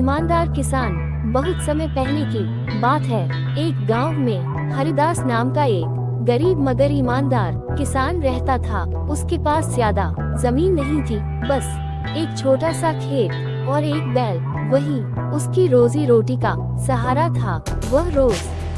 ईमानदार किसान। बहुत समय पहले की बात है। एक गांव में हरिदास नाम का एक गरीब मगर ईमानदार किसान रहता था। उसके पास ज्यादा जमीन नहीं थी, बस एक छोटा सा खेत और एक बैल। वही उसकी रोजी रोटी का सहारा था। वह रोज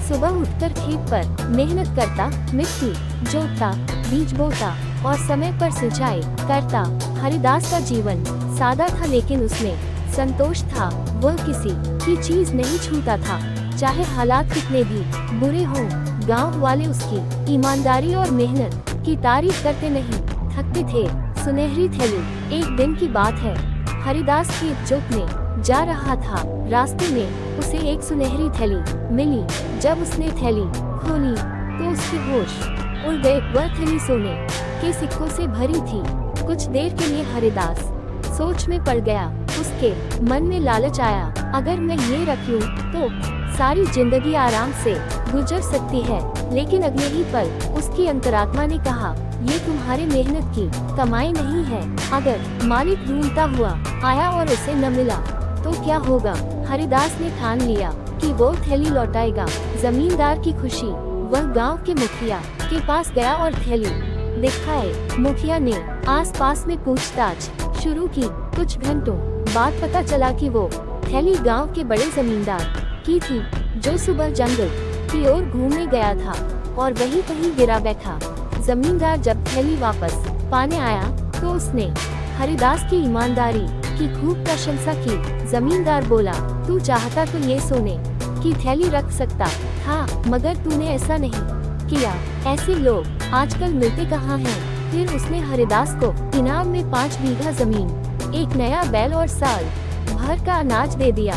सुबह उठकर खेत पर मेहनत करता, मिट्टी जोतता, बीज बोता और समय पर सिंचाई करता। हरिदास का जीवन सादा था, लेकिन उसमें संतोष था। वह किसी की चीज नहीं छूता था, चाहे हालात कितने भी बुरे हों। गांव वाले उसकी ईमानदारी और मेहनत की तारीफ करते नहीं थकते थे। सुनहरी थैली। एक दिन की बात है, हरिदास खेत जोतने जा रहा था। रास्ते में उसे एक सुनहरी थैली मिली। जब उसने थैली खोली तो उसके होश उड़ गए। वह थैली सोने के सिक्कों से भरी थी। कुछ देर के लिए हरिदास सोच में पड़ गया। उसके मन में लालच आया, अगर मैं ये रख लूं तो सारी जिंदगी आराम से गुजर सकती है। लेकिन अगले ही पल उसकी अंतरात्मा ने कहा, ये तुम्हारे मेहनत की कमाई नहीं है। अगर मालिक ढूंढता हुआ आया और उसे न मिला तो क्या होगा? हरिदास ने ठान लिया कि वो थैली लौटाएगा। जमींदार की खुशी। वह गांव के मुखिया के पास गया और थैली दिखाए। मुखिया ने आसपास में पूछताछ शुरू की। कुछ घंटों बाद पता चला कि वो थैली गांव के बड़े जमींदार की थी, जो सुबह जंगल की ओर घूमने गया था और वहीं कहीं गिरा बैठा। जमींदार जब थैली वापस पाने आया तो उसने हरिदास की ईमानदारी की खूब प्रशंसा की। जमींदार बोला, तू चाहता तो ये सोने की थैली रख सकता था, मगर तूने ऐसा नहीं किया। ऐसे लोग आजकल मिलते कहाँ हैं? फिर उसने हरिदास को इनाम में 5 बीघा जमीन, एक नया बैल और साल भर का अनाज दे दिया।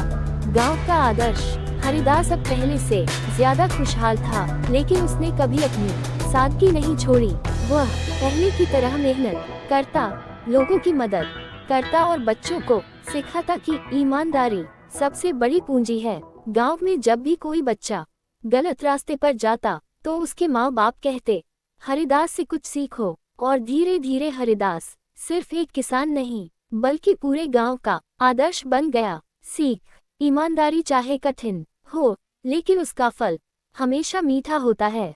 गांव का आदर्श। हरिदास अब पहले से ज्यादा खुशहाल था, लेकिन उसने कभी अपनी सादगी नहीं छोड़ी। वह पहले की तरह मेहनत करता, लोगों की मदद करता और बच्चों को सिखाता कि ईमानदारी सबसे बड़ी पूंजी है। गांव में जब भी कोई बच्चा गलत रास्ते पर जाता तो उसके माँ बाप कहते, हरिदास से कुछ सीखो। और धीरे धीरे हरिदास सिर्फ एक किसान नहीं, बल्कि पूरे गांव का आदर्श बन गया। सीख। ईमानदारी चाहे कठिन हो, लेकिन उसका फल हमेशा मीठा होता है।